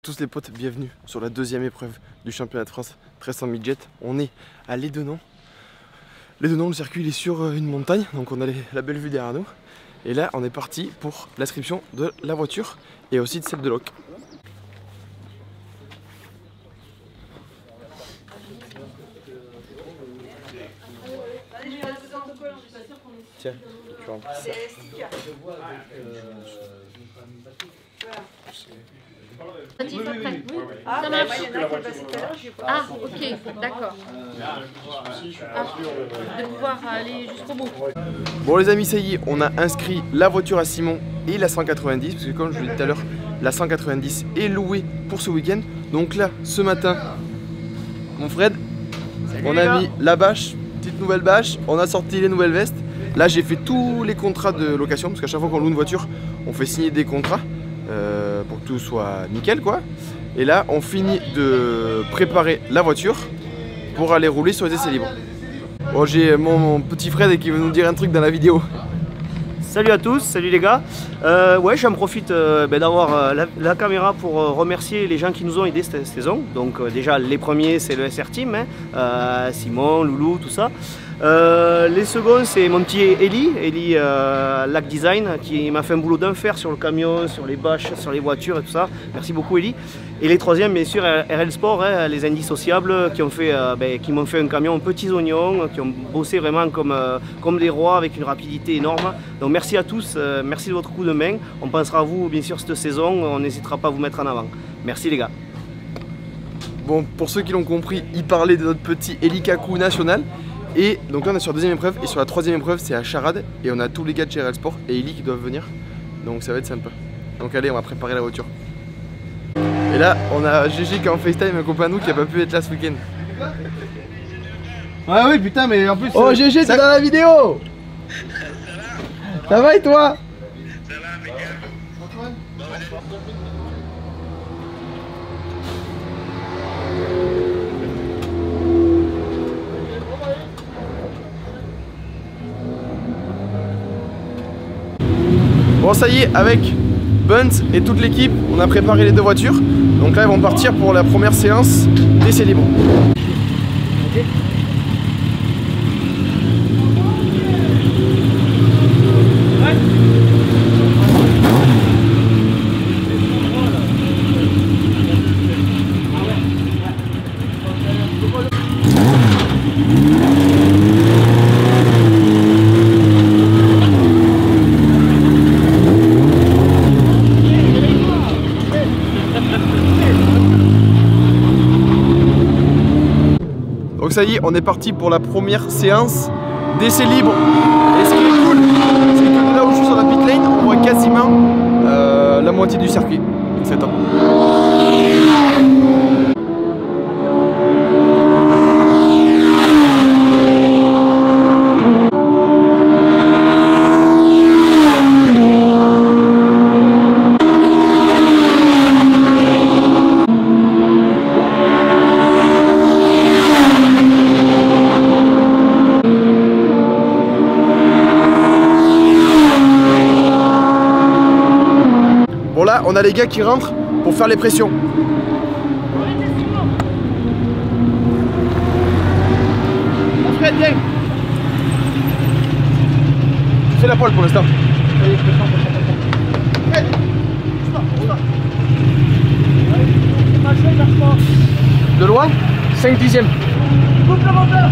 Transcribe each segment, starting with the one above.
Tous les potes, bienvenue sur la deuxième épreuve du championnat de France 1300 midget. On est à Lédenon. Lédenon, le circuit il est sur une montagne, donc on a la belle vue derrière nous. Et là, on est parti pour l'inscription de la voiture et aussi de celle de Locke. Tiens, tu remplis ça. Ah, ça marche. Ah, ok, d'accord. De pouvoir aller jusqu'au bout. Bon les amis, ça y est, on a inscrit la voiture à Simon et la 190, parce que comme je vous l'ai dit tout à l'heure, la 190 est louée pour ce week-end. Donc là, ce matin, mon Fred, on a mis la bâche, petite nouvelle bâche, on a sorti les nouvelles vestes. Là j'ai fait tous les contrats de location, parce qu'à chaque fois qu'on loue une voiture, on fait signer des contrats pour que tout soit nickel quoi. Et là on finit de préparer la voiture pour aller rouler sur les essais libres. Bon, j'ai mon petit Fred qui veut nous dire un truc dans la vidéo. Salut à tous, salut les gars. Ouais, j'en profite d'avoir la caméra pour remercier les gens qui nous ont aidés cette saison. Donc déjà les premiers c'est le SR Team, hein, Simon, Loulou, tout ça. Les seconds c'est mon petit Eli Lac Design qui m'a fait un boulot d'enfer sur le camion, sur les bâches, sur les voitures et tout ça. Merci beaucoup Eli. Et les troisièmes bien sûr RL Sport, hein, les indissociables qui m'ont fait un camion en petits oignons, qui ont bossé vraiment comme des rois avec une rapidité énorme. Donc merci à tous, merci de votre coup de main. On pensera à vous bien sûr cette saison, on n'hésitera pas à vous mettre en avant. Merci les gars. Bon, pour ceux qui l'ont compris, il parlait de notre petit Elikaku national. Et donc là on est sur la deuxième épreuve et sur la troisième épreuve c'est à Charade et on a tous les gars de chez RL Sport et Eli qui doivent venir. Donc ça va être sympa. Donc allez, on va préparer la voiture. Et là on a GG qui est en FaceTime, un copain à nous qui a pas pu être là ce week-end. Ouais oui putain mais en plus... Oh GG t'es dans la vidéo. Ça va et toi? Ça va impeccable. Bon ça y est, avec Buns et toute l'équipe, on a préparé les deux voitures. Donc là ils vont partir pour la première séance d'essais libres. Donc ça y est, on est parti pour la première séance d'essais libres. Et ce qui est cool, c'est que là où je suis sur la pit lane, on voit quasiment la moitié du circuit. C'est top. Bon là, on a les gars qui rentrent pour faire les pressions. Fred, viens. Fais la poêle pour l'instant. Fred, de loin, 5 dixièmes. Coupe le moteur.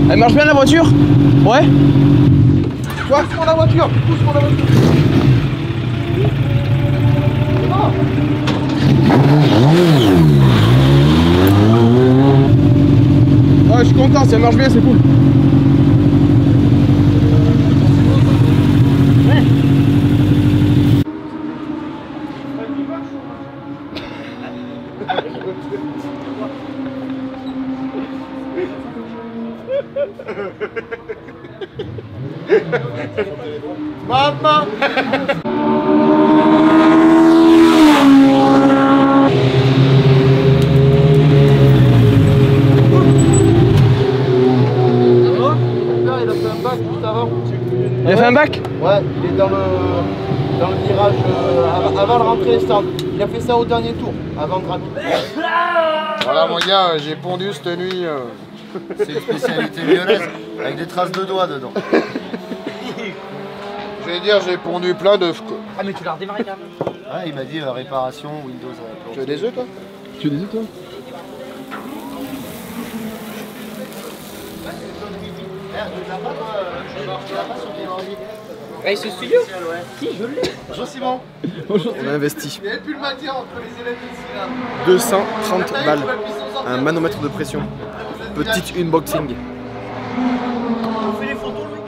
Elle marche bien la voiture? Ouais. Toi, pousse pour la voiture, pousse pour la voiture. Ouais, je suis content, si elle marche bien, c'est cool. Ouais. Maman. Il a fait un bac? Ouais, il est dans le virage avant de rentrer les stands. Il a fait ça au dernier tour, avant de gravir. Voilà mon gars, j'ai pondu cette nuit. C'est une spécialité lyonnaise avec des traces de doigts dedans. Je vais dire, j'ai pondu plein d'œufs. Ah mais tu l'as redémarré quand même. Ah, il m'a dit réparation Windows. Tu veux des œufs toi? Tu veux des œufs toi? Race Studio? Si, je l'ai. Bonjour Simon. Bonjour. On a investi Il n'y avait plus le maintien entre les élèves ici là. 230 balles, un manomètre de pression, petite unboxing. On fait les photos, Louis.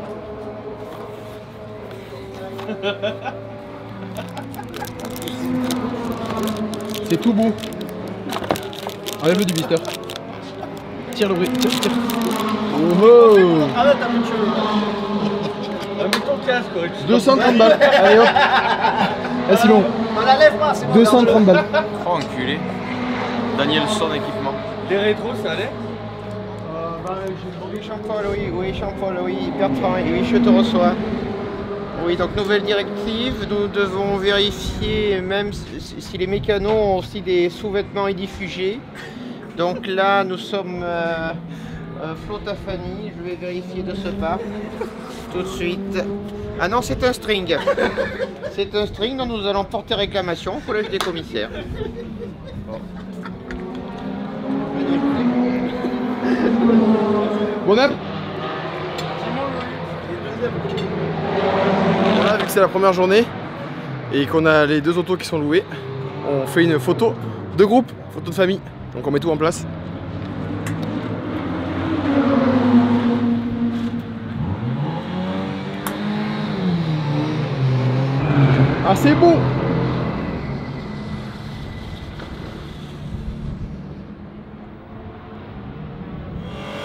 C'est tout beau. Enlève-le du blister. Tire le bruit. Tire. Oh. Ah là, t'as plus de cheveux. Mets ton casque, quoi. 230 balles. Allez hop. Ah Simon. On la lève pas, c'est bon. 230 balles. Oh enculé. Daniel son équipement. Les rétros, ça allait? Oui, Jean-Paul, oui, Jean-Paul, oui, Bertrand, oui, je te reçois. Oui, donc nouvelle directive, nous devons vérifier même si les mécanos ont aussi des sous-vêtements édifugés. Donc là, nous sommes flotte à Fanny, je vais vérifier de ce pas, tout de suite. Ah non, c'est un string. C'est un string dont nous allons porter réclamation au collège des commissaires. Bon app. Voilà, vu que c'est la première journée et qu'on a les deux autos qui sont louées, on fait une photo de groupe, photo de famille. Donc on met tout en place. Ah c'est beau.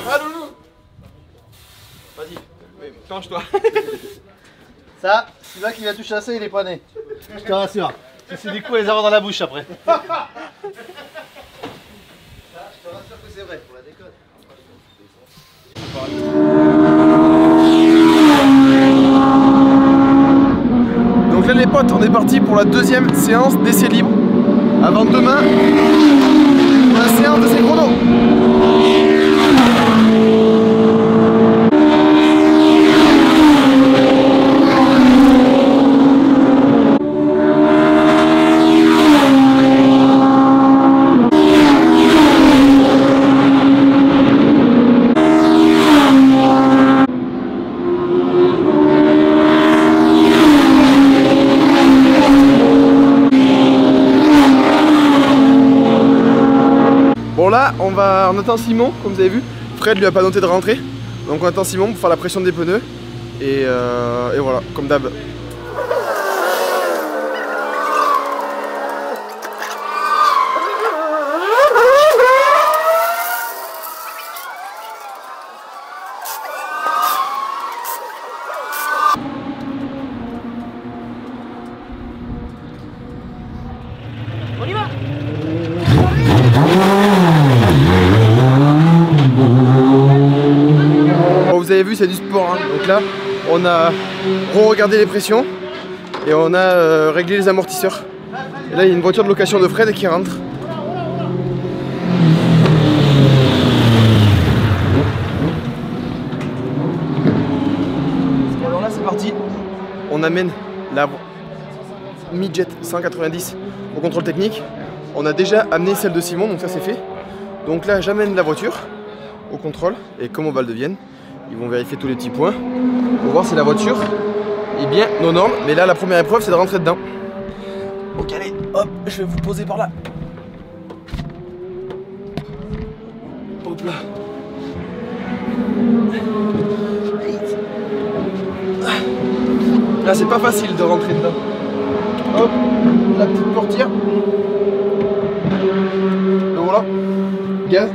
Ah loulou. Vas-y, penche-toi. Ça, celui-là qui vient tout chasser, il est pas né. Je te rassure. C'est du coup les avoir dans la bouche après. Je te rassure que c'est vrai, pour la déconne. Donc là les potes, on est parti pour la deuxième séance d'essai libre. Avant demain, pour la séance de ces chronos. Bon là, on attend Simon, comme vous avez vu. Fred lui a pas noté de rentrer. Donc on attend Simon pour faire la pression des pneus. Et voilà, comme d'hab. On y va. Bon, vous avez vu, c'est du sport. Hein. Donc là, on a re-regardé les pressions et on a réglé les amortisseurs. Et là, il y a une voiture de location de Fred qui rentre. Alors là, c'est parti. On amène la Midjet 190 au contrôle technique. On a déjà amené celle de Simon, donc ça c'est fait. Donc là, j'amène la voiture au contrôle et comme au Val de Vienne, ils vont vérifier tous les petits points pour voir si la voiture est bien aux normes. Mais là, la première épreuve, c'est de rentrer dedans. Donc allez, hop, je vais vous poser par là. Hop là. Là, c'est pas facile de rentrer dedans. Hop, la petite portière. Le voilà. Gaz.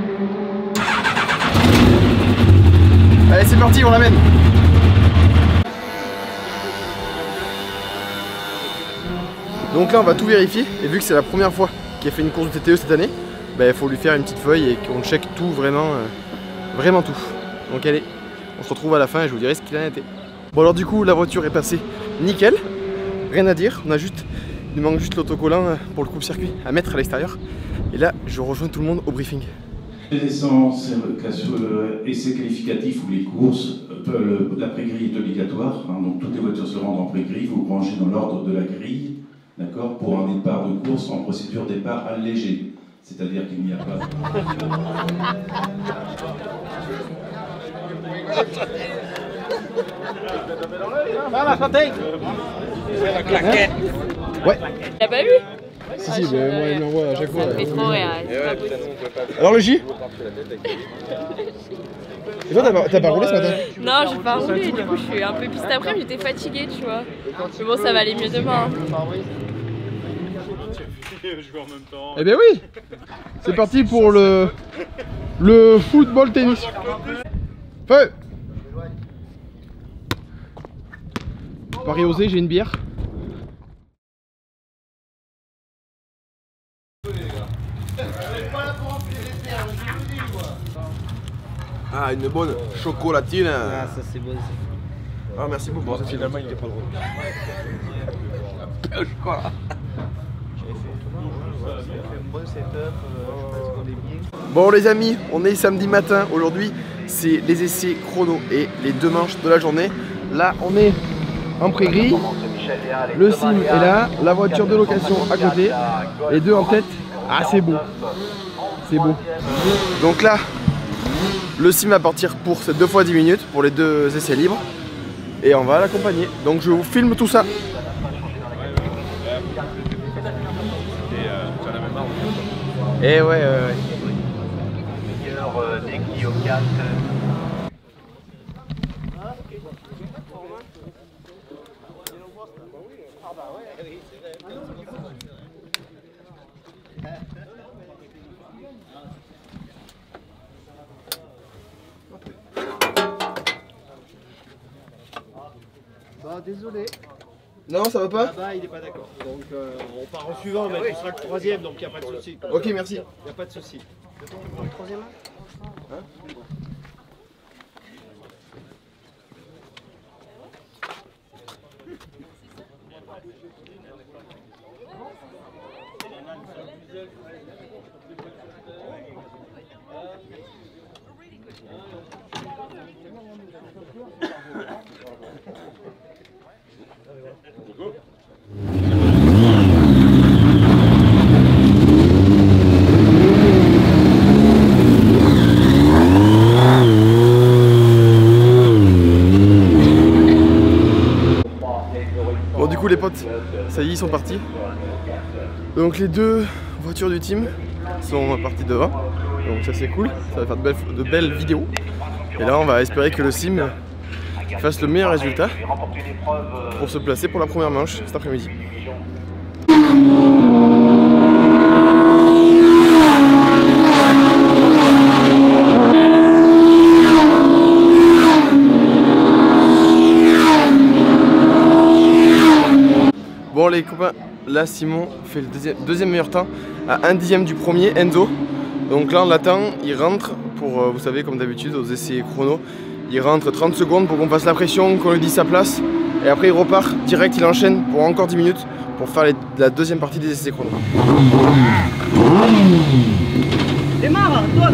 Allez, c'est parti, on l'amène. Donc là, on va tout vérifier. Et vu que c'est la première fois qu'il a fait une course de TTE cette année, bah, il faut lui faire une petite feuille et qu'on check tout vraiment, vraiment tout. Donc allez, on se retrouve à la fin et je vous dirai ce qu'il en a été. Bon alors du coup la voiture est passée nickel, rien à dire, il nous manque juste l'autocollant pour le coupe-circuit à mettre à l'extérieur. Et là je rejoins tout le monde au briefing. Les essences, essais qualificatifs ou les courses, l'après-grille est obligatoire, hein, donc toutes les voitures se rendent en pré-grille, vous rangez dans l'ordre de la grille, d'accord, pour un départ de course en procédure départ allégé, c'est-à-dire qu'il n'y a pas... Ouais. T'as pas vu? Si, mais moi il m'envoie à chaque fois. Ça me fait trop rire. Alors le J? Et toi t'as pas roulé ce matin? Non, j'ai pas roulé, du coup je suis un peu piste après, mais j'étais fatiguée, tu vois. Mais bon, ça va aller mieux demain. Eh ben oui. C'est parti pour le football tennis. Feu. Paris osé, j'ai une bière. Ah, une bonne chocolatine. Ah, ça c'est bon. Ah, merci beaucoup. Ça, finalement, il était pas drôle. Un chocolat. Bon les amis, on est samedi matin. Aujourd'hui, c'est les essais chrono et les 2 manches de la journée. Là, on est en pré-grille. Le sim est là, la voiture de location à côté, les 2 en tête. Ah, c'est beau. C'est beau. Donc là, le sim va partir pour ces 2 fois 10 minutes pour les 2 essais libres. Et on va l'accompagner. Donc je vous filme tout ça. Et ouais. Bah désolé. Non, ça va pas? Là-bas il est pas d'accord. Donc on part au suivant, mais tu seras le 3ème, donc il n'y a pas de souci. Ok, merci. Il n'y a pas de souci. Le 3ème hein? Bon du coup les potes, ça y est, ils sont partis. Donc les 2 voitures du team sont parties devant. Donc ça c'est cool, ça va faire de belles vidéos. Et là on va espérer que le sim fasse le meilleur résultat pour se placer pour la première manche cet après-midi. Bon les copains, là Simon fait le deuxième meilleur temps à 1/10 du premier, Enzo. Donc là on l'attend, il rentre pour, vous savez comme d'habitude aux essais chrono, il rentre 30 secondes pour qu'on fasse la pression, qu'on lui dise sa place. Et après il repart direct, il enchaîne pour encore 10 minutes pour faire la deuxième partie des essais chrono. Démarre, toi.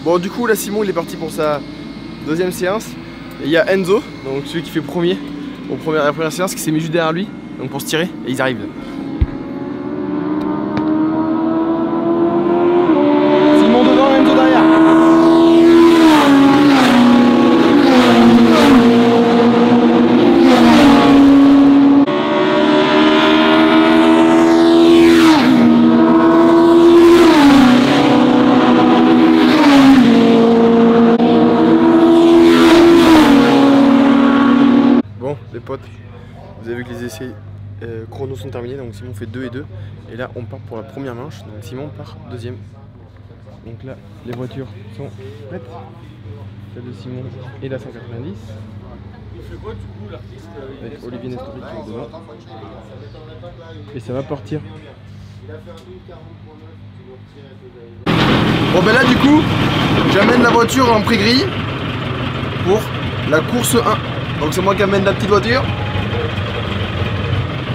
Bon du coup là Simon il est parti pour sa deuxième séance. Et il y a Enzo, donc celui qui fait premier à la première séance, qui s'est mis juste derrière lui donc pour se tirer et ils arrivent. Simon devant, Enzo derrière. Vous avez vu que les essais chrono sont terminés, donc Simon fait 2 et 2. Et là on part pour la première manche, donc Simon part deuxième. Donc là les voitures sont prêtes. Celle de Simon et la 190. Avec Olivier Nestori qui est devant. Et ça va partir. Bon ben là du coup j'amène la voiture en pré-grille pour la course 1. Donc c'est moi qui amène la petite voiture.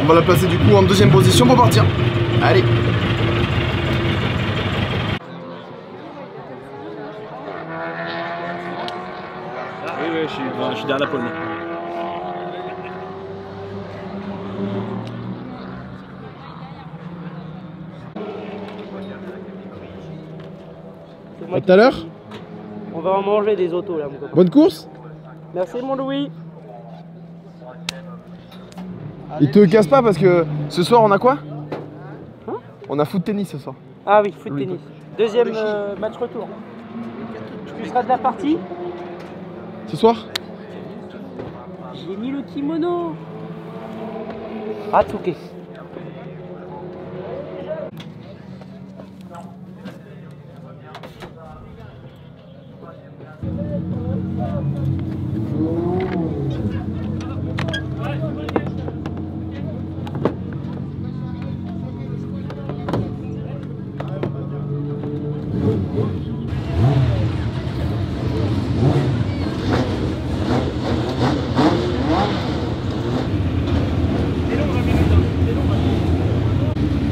On va la placer du coup en deuxième position pour partir. Allez. Oui, je suis derrière la pole. À tout à l'heure. On va en manger des autos là, mon copain. Bonne course. Merci mon Louis. Il te casse pas parce que ce soir on a quoi? On a foot tennis ce soir. Ah oui, foot tennis. Deuxième match retour. Tu seras de la partie? Ce soir? J'ai mis le kimono. Atsuke.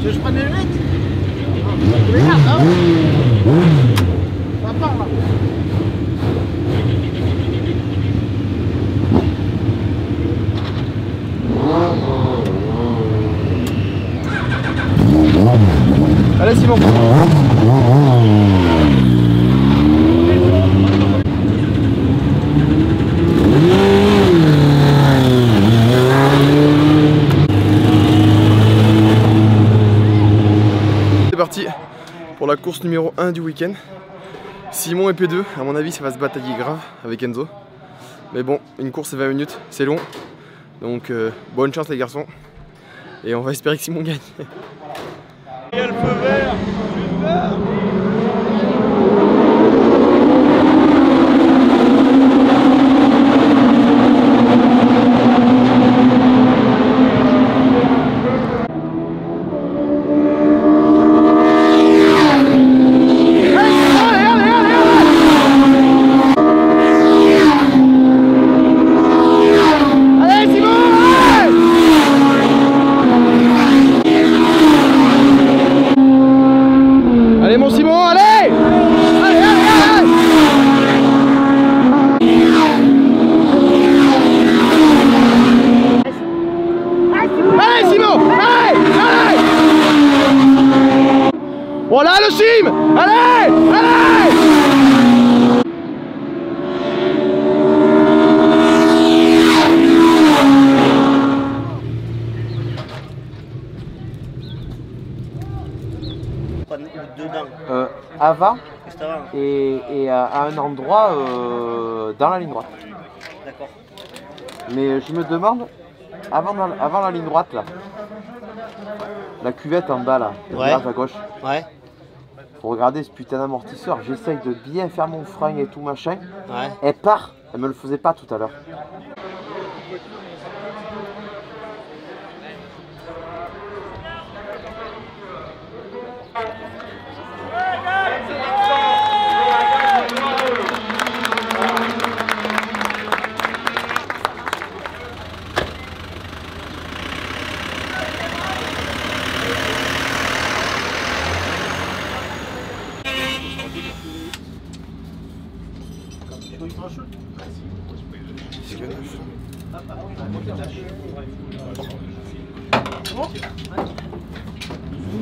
Tu veux que je prenne les lunettes? Regarde, hein? Ça part là. Allez Simon. C'est parti pour la course numéro 1 du week-end. Simon et P2, à mon avis ça va se batailler grave avec Enzo. Mais bon, une course c'est 20 minutes, c'est long. Donc bonne chance les garçons. Et on va espérer que Simon gagne. Il y a le feu vert. Super. Allez mon Simon, allez! Allez, allez, allez! Allez Simon! Allez! Allez! Voilà le sim! Allez! Allez! Avant et à un endroit dans la ligne droite. D'accord. Mais je me demande, avant la ligne droite là, la cuvette en bas là, Ouais. à gauche, Ouais. faut regarder ce putain d'amortisseur, j'essaye de bien faire mon frein et tout machin, Ouais. elle part, elle me le faisait pas tout à l'heure.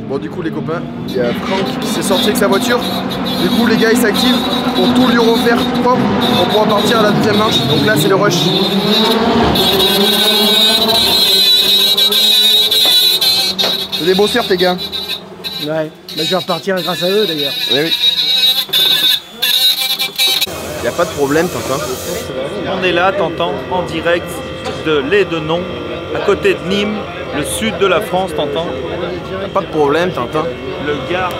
Bon du coup les copains, il y a Franck qui s'est sorti avec sa voiture. Du coup les gars ils s'activent pour tout lui refaire propre pour pouvoir partir à la deuxième marche. Donc là c'est le rush. C'est des bosseurs tes gars. Ouais. Bah, je vais repartir grâce à eux d'ailleurs. Oui oui. Y a pas de problème Tintin. On est là, t'entends, en direct de Les Deux Noms à côté de Nîmes, le sud de la France, t'entends? Pas de problème, Tintin. Le Gard,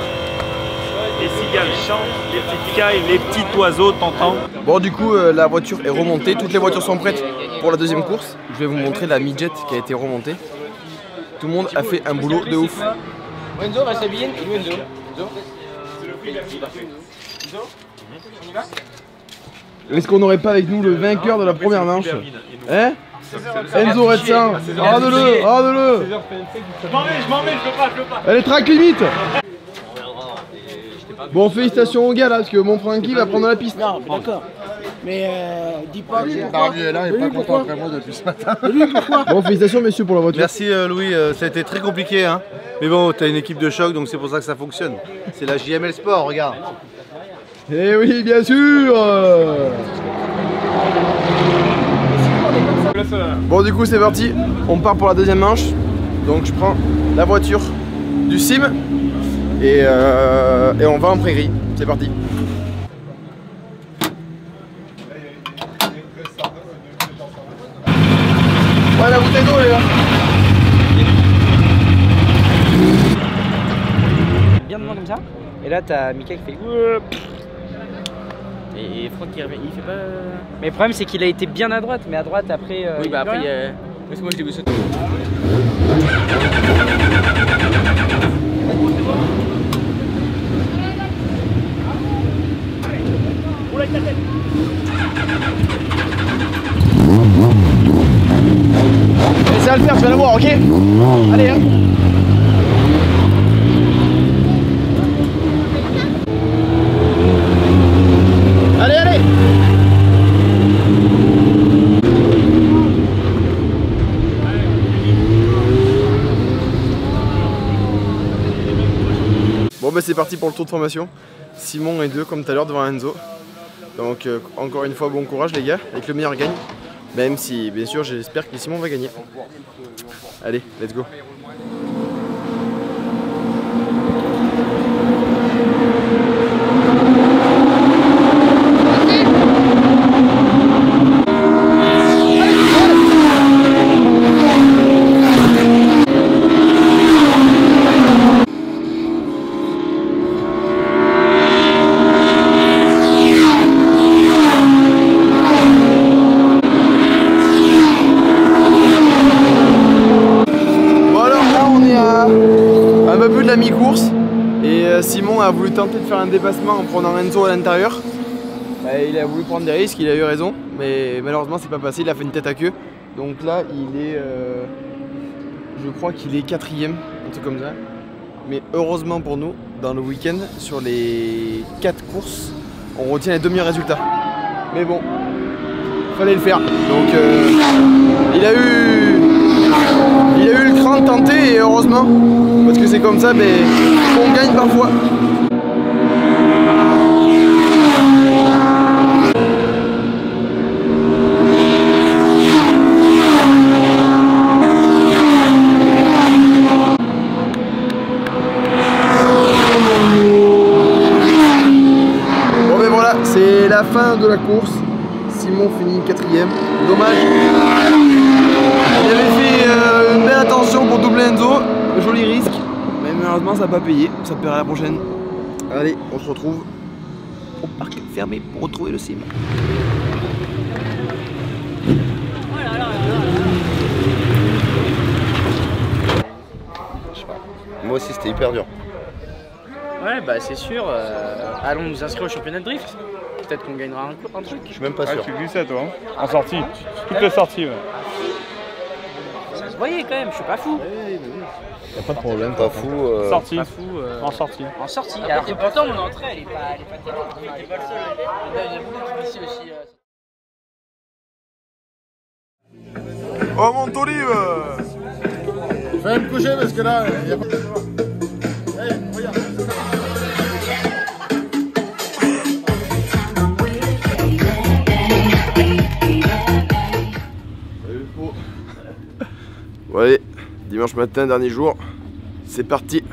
les cigales chantent, les petites cailles, les petits oiseaux, t'entends? Bon, du coup, la voiture est remontée. Toutes les voitures sont prêtes pour la deuxième course. Je vais vous montrer la midget qui a été remontée. Tout le monde a fait un boulot de ouf. Enzo, reste habillé. Enzo. Est-ce qu'on n'aurait pas avec nous le vainqueur de la première manche? Hein? Enzo Redsin. Rade-le, rade-le. Je m'en vais, je veux pas. Elle est track limite. Bon, félicitations aux gars là, parce que mon Francky va prendre la piste. Non, d'accord. Mais dis pas que Barbier est là, il est pas content après moi depuis ce matin. Bon, félicitations messieurs pour la voiture. Merci Louis, ça a été très compliqué hein. Mais bon, t'as une équipe de choc donc c'est pour ça que ça fonctionne. C'est la JML Sport, regarde. Eh oui, bien sûr. Bon, du coup c'est parti, on part pour la deuxième manche. Donc je prends la voiture du sim et on va en prairie. C'est parti. Ouais, la bouteille d'eau elle est là. Bien devant comme ça. Et là t'as Mika qui fait et Franck qui revient, il fait pas. Mais le problème c'est qu'il a été bien à droite, mais à droite après. Oui bah après il y a. Parce que moi je l'ai vu sauter. Et ça va le faire, tu vas la voir, ok? Allez hein. Allez, allez! Bon bah c'est parti pour le tour de formation. Simon est 2 comme tout à l'heure devant Enzo. Donc encore une fois bon courage les gars, avec le meilleur gagne. Même si bien sûr j'espère que Simon va gagner. Allez, let's go. La mi-course et Simon a voulu tenter de faire un dépassement en prenant Enzo à l'intérieur. Il a voulu prendre des risques, il a eu raison, mais malheureusement c'est pas passé, il a fait une tête à queue. Donc là il est, je crois qu'il est 4ème, un truc comme ça. Mais heureusement pour nous, dans le week-end, sur les 4 courses, on retient les 2 meilleurs résultats. Mais bon, fallait le faire. Donc il a eu le cran de tenter et heureusement, parce que c'est comme ça, mais on gagne parfois. Bon ben voilà, c'est la fin de la course. Simon finit 4ème. Dommage. Il avait fait une belle attention pour doubler Enzo. Joli risque. Mais malheureusement ça n'a pas payé. Ça paiera la prochaine. Allez, on se retrouve au parc fermé pour retrouver le sim. Moi aussi c'était hyper dur. Ouais bah c'est sûr. Allons nous inscrire au championnat de drift. Peut-être qu'on gagnera un truc. Je suis même pas sûr. Tu glissais toi hein? En sortie. Toutes les sorties ouais. Ça se voyait quand même, je suis pas fou. Y'a pas de problème, pas fou. Sortie. Pas fou. En sortie. En sortie. Alors que pourtant mon entrée elle est pas terrible. Il est pas le seul. Il y a beaucoup qui glissent aussi. Oh mon olive! Fais me coucher parce que là, y a pas... Bon allez, dimanche matin, dernier jour, c'est parti.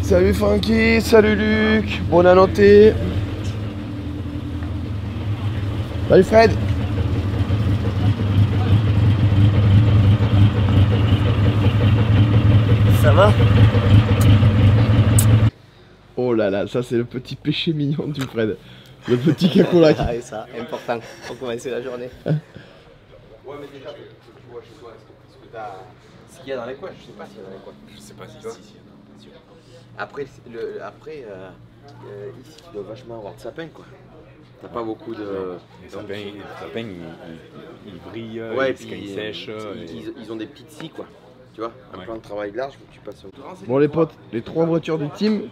Salut Francky, salut Luc, bonne année. Salut Fred. va? Oh là là, ça c'est le petit péché mignon du Fred. Le petit cacolaki. Ah, ça, important pour commencer la journée. Ouais, mais déjà, tu vois chez toi, est-ce que t'as. Ce qu'il y a dans les coins, je sais pas s'il y a dans les coins. Je sais pas si si. Après, ici, tu dois vachement avoir de sapin, quoi. T'as pas beaucoup de. Les sapins, ils brillent, ouais, ils sèchent. Ils ont des petites scies, quoi. Tu vois, un plan de travail large, faut que tu passes au. Bon les potes, les 3 voitures du team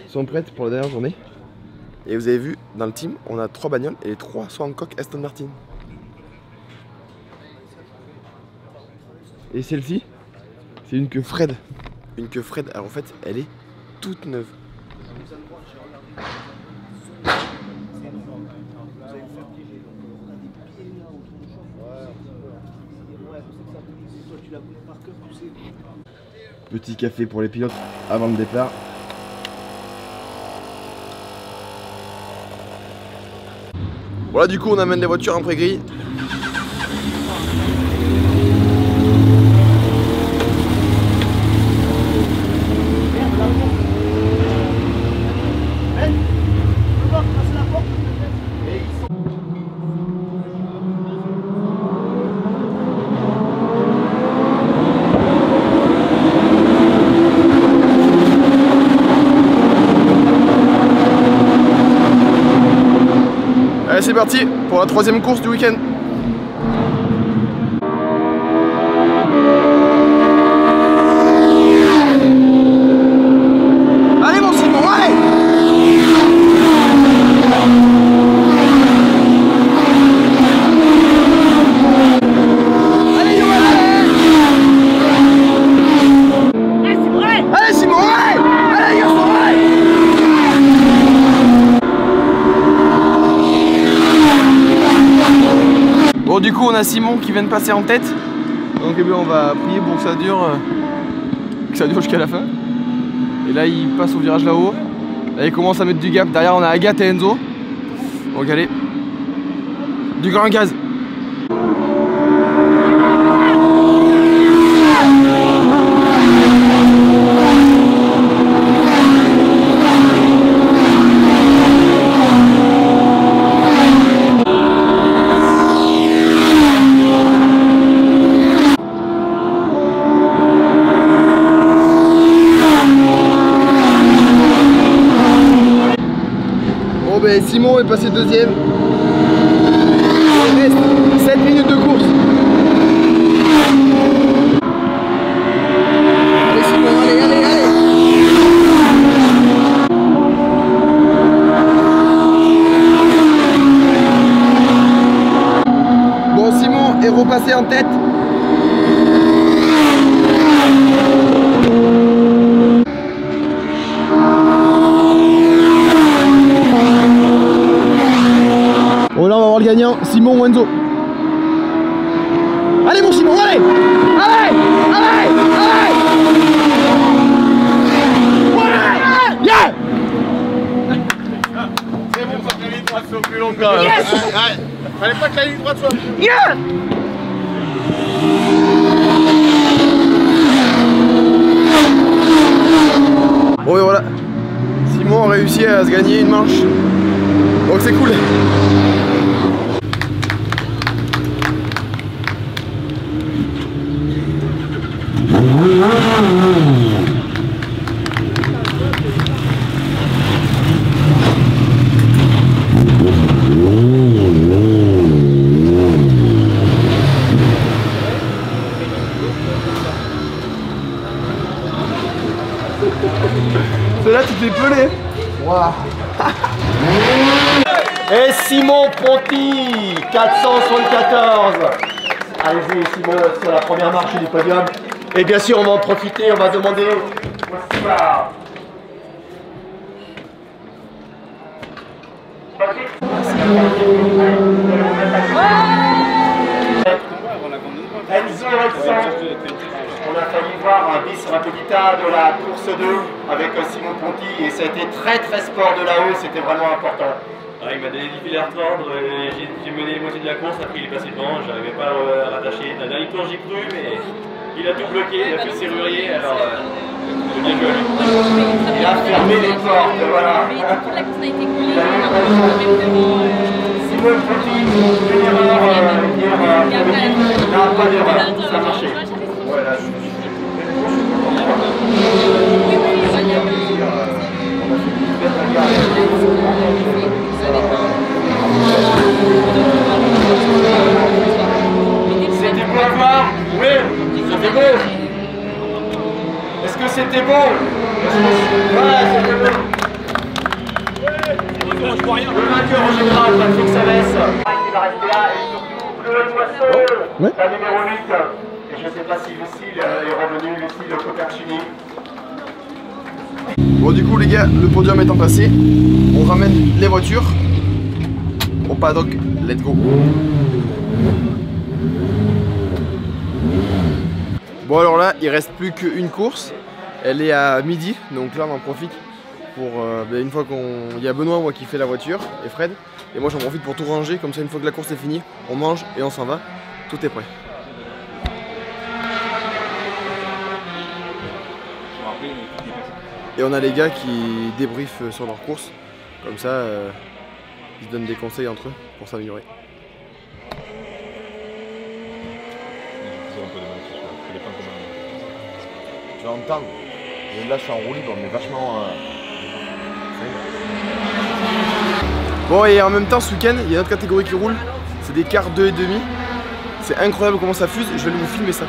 sont prêtes pour la dernière journée. Et vous avez vu, dans le team, on a 3 bagnoles et les 3 sont en coque Aston Martin. Et celle-ci, c'est une queue Fred. Une queue Fred, alors en fait, elle est toute neuve. Petit café pour les pilotes avant le départ. Voilà, du coup on amène les voitures en pré-grille. Allez, c'est parti pour la 3e course du week-end. Allez mon Simon, allez! Allez Joël, allez! Allez Simon, allez! Allez Simon, allez! Allez garçon, allez! Bon, du coup on a Simon qui vient de passer en tête, donc eh bien, on va prier pour que ça dure jusqu'à la fin. Et là il passe au virage là-haut, là il commence à mettre du gap, derrière on a Agathe et Enzo, donc allez, du grand gaz. Simon est passé 2ème. Il reste 7 minutes de course. Allez Simon, allez, allez, allez. Bon, Simon est repassé en tête. Bon là on va voir le gagnant, Simon ou Enzo. Allez mon Simon, allez! Allez! Allez! Allez! Ouais! Yeah! C'est bon, faut que la ligne droite soit plus longue quand même. Yes! Fallait pas que la ligne droite soit plus longue. Yeah! Bon et voilà, Simon a réussi à se gagner une manche, donc c'est cool. Celle-là tu t'es pelé. Wow. Et Simon Ponty, 474. Allez-y Simon sur la première marche du podium. Et bien sûr on va en profiter, on va demander au Simard. Enzo Alexandre. On a failli voir un bis rapidita de la course 2 avec Simon Ponty et ça a été très sport de là-haut, c'était vraiment important. Ah, il m'a donné 10 fils à retordre, j'ai mené les moitiés de la course, après il est passé devant, j'arrivais pas à rattacher. Dans la dernière tour j'y cru, mais il a tout bloqué, il a fait le serrurier, alors Il a fermé les portes, voilà. Mais toute la course a été coulée, Simone Petit, une erreur hier, non, pas d'erreur, ça a marché. Voilà. C'était beau à voir? Oui, c'était beau. Est-ce que c'était beau? Ouais, c'était beau. Le vainqueur en général, Patrick Savès. Il va rester là et surtout le Poisson, la numéro 8. Et je ne sais pas si Lucille est revenu, Lucille Coperchini. Bon du coup les gars, le podium étant passé, on ramène les voitures au paddock, let's go. Bon alors là, il reste plus qu'une course, elle est à midi, donc là on en profite pour, une fois il y a Benoît moi qui fait la voiture, et Fred, et moi j'en profite pour tout ranger, comme ça une fois que la course est finie, on mange et on s'en va, tout est prêt. Et on a les gars qui débriefent sur leur course, comme ça ils se donnent des conseils entre eux pour s'améliorer. Tu vas entendre, là je suis en roue libre, mais vachement... Bon et en même temps ce week-end, il y a une autre catégorie qui roule, c'est des quarts 2,5. C'est incroyable comment ça fuse, je vais vous filmer ça.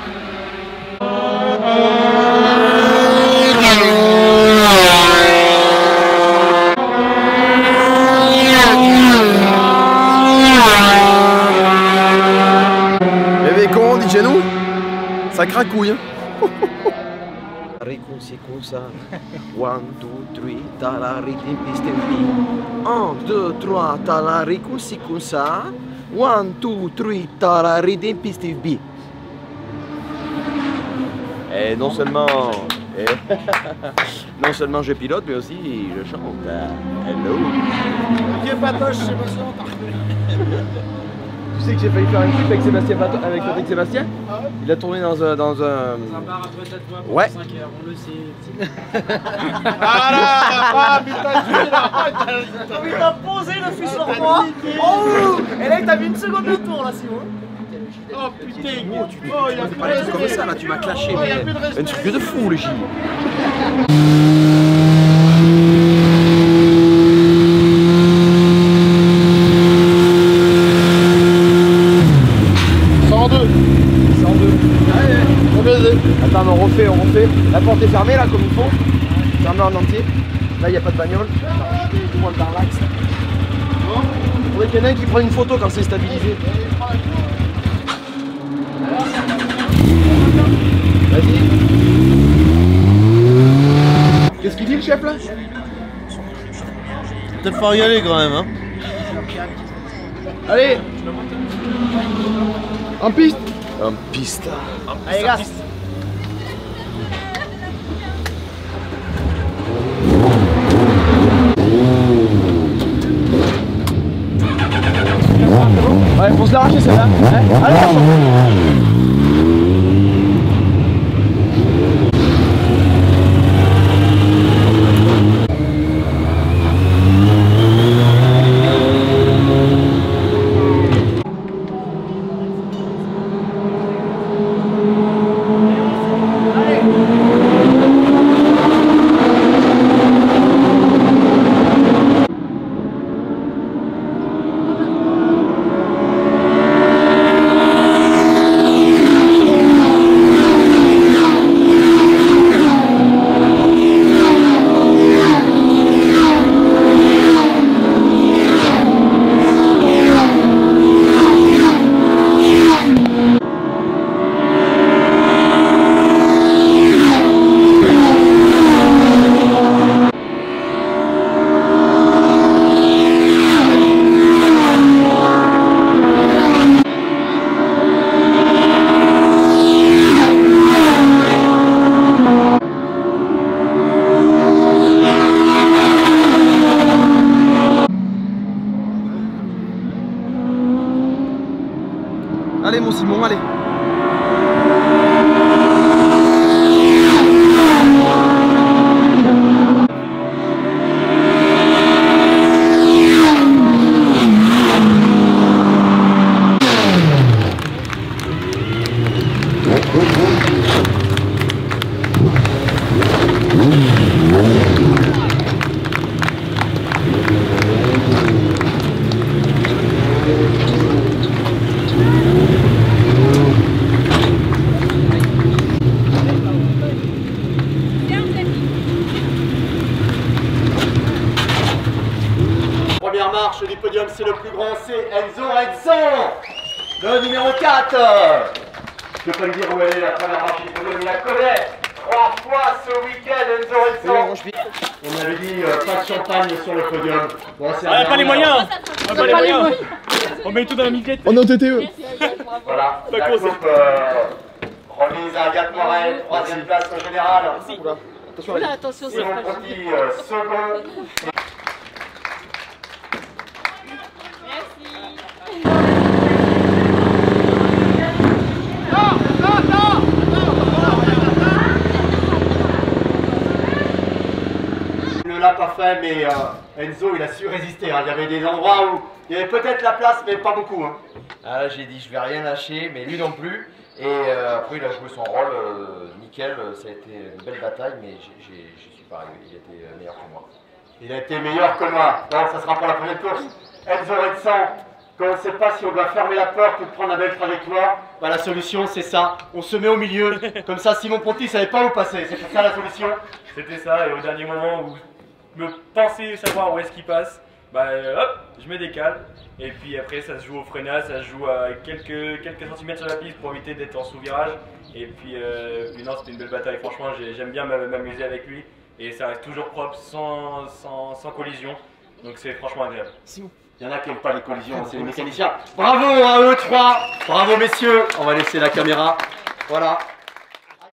Chez nous, ça cracouille. Ricusicusa. 1, 2, 3, t'as la ricusicusa. 1, 2, 3, t'as la ricusicusa. 1, 2, 3, t'as la ricusicusa. Et non seulement je pilote, mais aussi je chante. Hello. Ok, Patoche, c'est pas ça. Tu sais que j'ai failli faire un clip avec Sébastien, avec Patrick Sébastien. Il a tourné dans un... Ça part à droite à toi pour 5 heures, on le sait. Ah là, putain, Il t'a posé le fils sur moi. Oh. Et là il t'a mis une seconde de tour là, Simon. Oh putain, il a pas comme ça là, tu m'as clashé, mais un truc de fou le J. Attends, on refait. La porte est fermée là comme il faut. Fermée en entier. Là il n'y a pas de bagnole. Tout le monde dans l'axe. Il faudrait qu'il y en ait un qui prenne une photo quand c'est stabilisé. Vas-y. Qu'est-ce qu'il dit le chef là? Peut-être falloir y aller quand même hein. Allez. En piste. En piste. Allez gars. Ouais, faut se l'arracher celle-là. Allez, podium, c'est le plus grand, c'est Enzo Renson. Le numéro 4. Je peux pas lui dire où elle est la première marche du podium, il la connaît. 3 fois ce week-end, Enzo Renson. On avait dit pas de champagne sur le podium. Bon, c'est pas les moyens. Pas les moyens. On met tout dans la miquette. On est en TTE. Voilà, la coupe remise à Agathe Morel, 3e place au général. Attention, Oula, attention, c'est Simon Petit, second. Il ne l'a pas fait, mais Enzo il a su résister. Hein. Il y avait des endroits où il y avait peut-être la place, mais pas beaucoup. Hein. Ah, j'ai dit je vais rien lâcher, mais lui non plus. Et après il a joué son rôle nickel, ça a été une belle bataille, mais je suis pas arrivé, il était meilleur que moi. Il a été meilleur que moi. Non, ça sera pour la prochaine course. Enzo Renson, quand on ne sait pas si on doit fermer la porte ou prendre la belle trajectoire, bah, la solution c'est ça, on se met au milieu. Comme ça Simon Ponty ne savait pas où passer, c'est ça la solution. C'était ça, et au dernier moment où je me pensais savoir où est-ce qu'il passe, bah hop, je me décale. Et puis après ça se joue au freinage, ça se joue à quelques centimètres sur la piste pour éviter d'être en sous-virage. Et puis non, c'était une belle bataille, franchement j'aime bien m'amuser avec lui. Et ça reste toujours propre, sans collision. Donc c'est franchement agréable. Il y en a qui n'aiment pas les collisions, c'est les mécaniciens. Bravo à eux trois, bravo messieurs. On va laisser la caméra. Voilà.